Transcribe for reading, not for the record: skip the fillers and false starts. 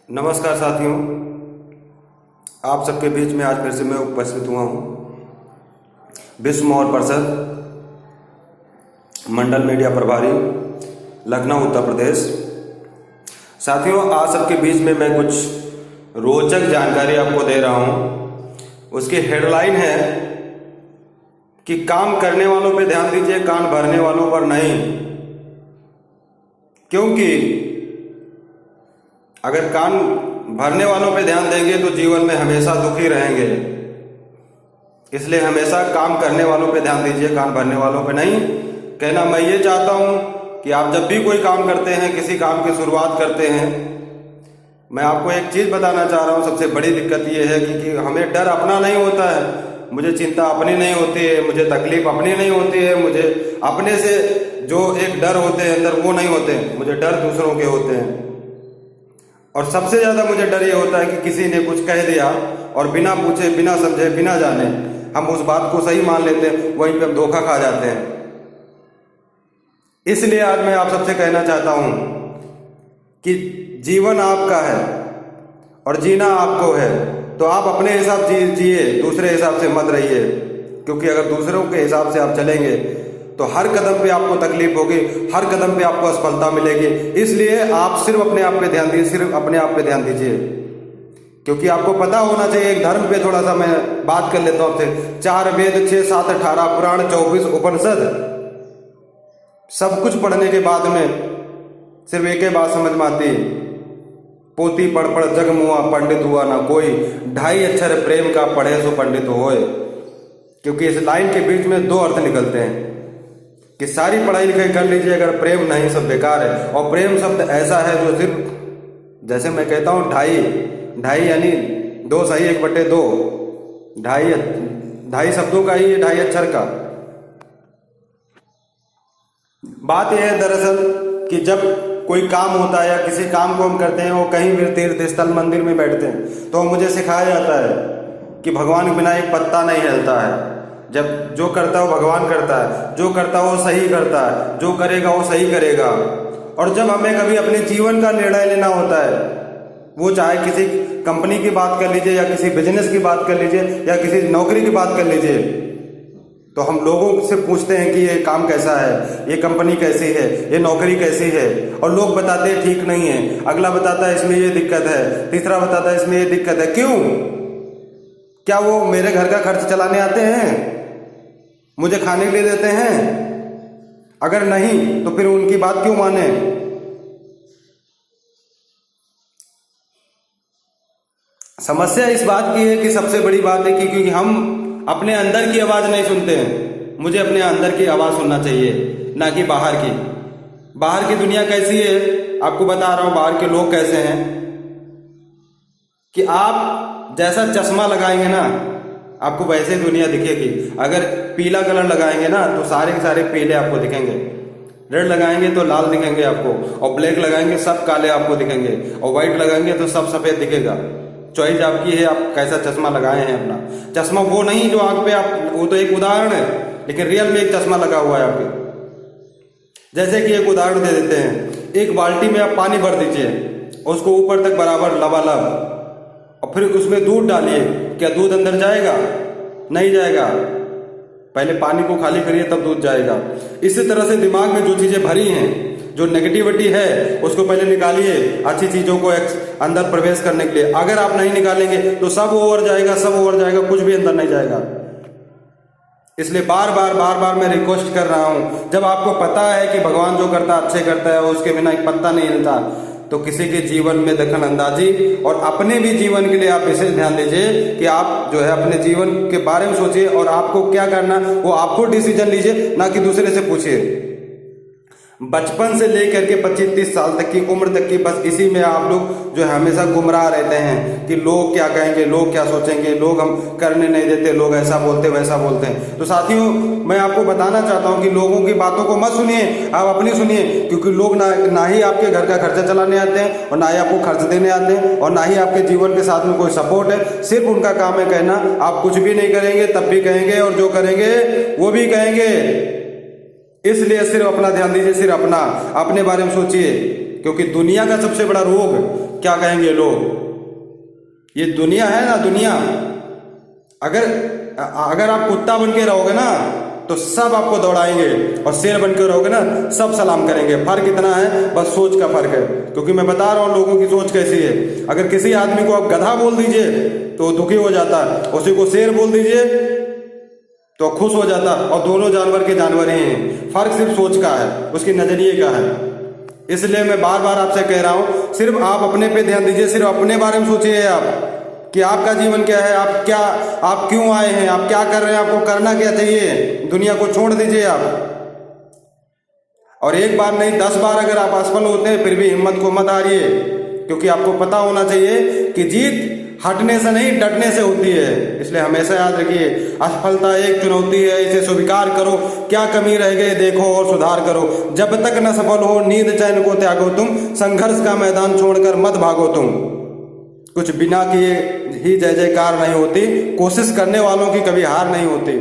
नमस्कार साथियों, आप सबके बीच में आज फिर से मैं उपस्थित हुआ हूँ। विश्व मौर्य परिषद मंडल मीडिया प्रभारी, लखनऊ उत्तर प्रदेश। साथियों, आज सबके बीच में मैं कुछ रोचक जानकारी आपको दे रहा हूँ। उसकी हेडलाइन है कि काम करने वालों पे ध्यान दीजिए, कान भरने वालों पर नहीं। क्योंकि अगर कान भरने वालों पे ध्यान देंगे तो जीवन में हमेशा दुखी रहेंगे। इसलिए हमेशा काम करने वालों पे ध्यान दीजिए, कान भरने वालों पे नहीं। कहना मैं ये चाहता हूँ कि आप जब भी कोई काम करते हैं, किसी काम की शुरुआत करते हैं, मैं आपको एक चीज़ बताना चाह रहा हूँ। सबसे बड़ी दिक्कत ये है कि हमें डर अपना नहीं होता है। मुझे चिंता अपनी नहीं होती है, मुझे तकलीफ अपनी नहीं होती है, मुझे अपने से जो एक डर होते हैं अंदर वो नहीं होते हैं, मुझे डर दूसरों के होते हैं। और सबसे ज़्यादा मुझे डर ये होता है कि किसी ने कुछ कह दिया और बिना पूछे, बिना समझे, बिना जाने हम उस बात को सही मान लेते हैं, वहीं पे हम धोखा खा जाते हैं। इसलिए आज मैं आप सबसे कहना चाहता हूँ कि जीवन आपका है और जीना आपको है, तो आप अपने हिसाब से जिए, दूसरे हिसाब से मत रहिए। क्योंकि अगर दूसरों के हिसाब से आप चलेंगे तो हर कदम पे आपको तकलीफ होगी, हर कदम पे आपको असफलता मिलेगी। इसलिए आप सिर्फ अपने आप पे ध्यान दीजिए, सिर्फ अपने आप पे ध्यान दीजिए। क्योंकि आपको पता होना चाहिए, एक धर्म पे थोड़ा सा मैं बात कर लेता हूं आपसे। 4 वेद, 6, 7, 18 पुराण, 24 उपनिषद, सब कुछ पढ़ने के बाद में सिर्फ एक ही बात समझ में आती है, पोती पढ़ पढ़ जग मुआ, पंडित हुआ ना कोई। 2.5 अक्षर प्रेम का पढ़े सो पंडित होए। क्योंकि इस लाइन के बीच में 2 अर्थ निकलते हैं कि सारी पढ़ाई लिखाई कर लीजिए, अगर प्रेम नहीं सब बेकार है। और प्रेम शब्द ऐसा है जो सिर्फ, जैसे मैं कहता हूँ 2.5 यानी 2 सही 1/2, 2.5 शब्दों का ही, 2.5 अक्षर का। बात यह है दरअसल कि जब कोई काम होता है या किसी काम को हम करते हैं, वो कहीं भी तीर्थ स्थल मंदिर में बैठते हैं, तो मुझे सिखाया जाता है कि भगवान के बिना एक पत्ता नहीं हिलता है। जब जो करता है वो भगवान करता है, जो करता है वो सही करता है, जो करेगा वो सही करेगा। और जब हमें कभी अपने जीवन का निर्णय लेना होता है, वो चाहे किसी कंपनी की बात कर लीजिए या किसी बिजनेस की बात कर लीजिए या किसी नौकरी की बात कर लीजिए, तो हम लोगों से पूछते हैं कि ये काम कैसा है, ये कंपनी कैसी है, ये नौकरी कैसी है। और लोग बताते हैं ठीक नहीं है, अगला बताता है इसमें ये दिक्कत है, तीसरा बताता है इसमें ये दिक्कत है। क्यों? क्या वो मेरे घर का खर्च चलाने आते हैं? मुझे खाने के लिए देते हैं? अगर नहीं तो फिर उनकी बात क्यों माने? समस्या इस बात की है कि सबसे बड़ी बात है कि क्योंकि हम अपने अंदर की आवाज नहीं सुनते हैं। मुझे अपने अंदर की आवाज सुनना चाहिए, ना कि बाहर की। बाहर की दुनिया कैसी है आपको बता रहा हूं, बाहर के लोग कैसे हैं कि आप जैसा चश्मा लगाएंगे ना, आपको वैसे दुनिया दिखेगी। अगर पीला कलर लगाएंगे ना तो सारे के सारे पीले आपको दिखेंगे, रेड लगाएंगे तो लाल दिखेंगे आपको, और ब्लैक लगाएंगे सब काले आपको दिखेंगे, और व्हाइट लगाएंगे तो सब सफेद दिखेगा। चॉइस आपकी है, आप कैसा चश्मा लगाए हैं। अपना चश्मा वो नहीं जो आंख पे आप, वो तो एक उदाहरण है, लेकिन रियल में एक चश्मा लगा हुआ है आपके। जैसे कि एक उदाहरण दे देते हैं, एक बाल्टी में आप पानी भर दीजिए, उसको ऊपर तक बराबर लबालब, और फिर उसमें दूध डालिए। क्या दूध अंदर जाएगा? नहीं जाएगा। पहले पानी को खाली करिए तब दूध जाएगा। इसी तरह से दिमाग में जो चीजें भरी हैं, जो नेगेटिविटी है, उसको पहले निकालिए अच्छी चीजों को अंदर प्रवेश करने के लिए। अगर आप नहीं निकालेंगे तो सब ओवर जाएगा, सब ओवर जाएगा, कुछ भी अंदर नहीं जाएगा। इसलिए बार बार मैं रिक्वेस्ट कर रहा हूं, जब आपको पता है कि भगवान जो करता है अच्छे करता है, उसके बिना एक पत्ता नहीं हिलता, तो किसी के जीवन में दखल अंदाजी और अपने भी जीवन के लिए आप विशेष ध्यान दीजिए कि आप जो है अपने जीवन के बारे में सोचिए और आपको क्या करना वो आपको डिसीजन लीजिए, ना कि दूसरे से पूछिए। बचपन से लेकर के 25-30 साल तक की उम्र तक की बस इसी में आप लोग जो है हमेशा गुमराह रहते हैं कि लोग क्या कहेंगे, लोग क्या सोचेंगे, लोग हम करने नहीं देते, लोग ऐसा बोलते वैसा बोलते हैं। तो साथियों, मैं आपको बताना चाहता हूं कि लोगों की बातों को मत सुनिए, आप अपनी सुनिए। क्योंकि लोग ना ही आपके घर का खर्चा चलाने आते हैं, और ना ही आपको खर्च देने आते हैं, और ना ही आपके जीवन के साथ में कोई सपोर्ट है। सिर्फ उनका काम है कहना। आप कुछ भी नहीं करेंगे तब भी कहेंगे, और जो करेंगे वो भी कहेंगे। इसलिए सिर्फ अपना ध्यान दीजिए, सिर्फ अपने बारे में सोचिए। क्योंकि दुनिया का सबसे बड़ा रोग क्या कहेंगे लोग। ये दुनिया है ना, दुनिया, अगर आप कुत्ता बन के रहोगे ना तो सब आपको दौड़ाएंगे, और शेर बन के रहोगे ना सब सलाम करेंगे। फर्क इतना है, बस सोच का फर्क है। क्योंकि मैं बता रहा हूँ लोगों की सोच कैसी है। अगर किसी आदमी को आप गधा बोल दीजिए तो दुखी हो जाता है, उसी को शेर बोल दीजिए तो खुश हो जाता, और दोनों जानवर के जानवर ही हैं। फर्क सिर्फ सोच का है, उसकी नजरिए का है। इसलिए मैं बार बार आपसे कह रहा हूं, सिर्फ आप अपने पे ध्यान दीजिए, सिर्फ अपने बारे में सोचिए आप कि आपका जीवन क्या है, आप क्यों आए हैं, आप क्या कर रहे हैं, आपको करना क्या चाहिए। दुनिया को छोड़ दीजिए आप। और एक बार नहीं 10 बार अगर आप असफल होते हैं फिर भी हिम्मत को मत हारिए, क्योंकि आपको पता होना चाहिए कि जीत हटने से नहीं डटने से होती है। इसलिए हमेशा याद रखिए, असफलता एक चुनौती है, इसे स्वीकार करो। क्या कमी रह गई देखो और सुधार करो। जब तक न सफल हो नींद चैन को त्यागो तुम, संघर्ष का मैदान छोड़कर मत भागो तुम। कुछ बिना किए ही जय जयकार नहीं होती, कोशिश करने वालों की कभी हार नहीं होती।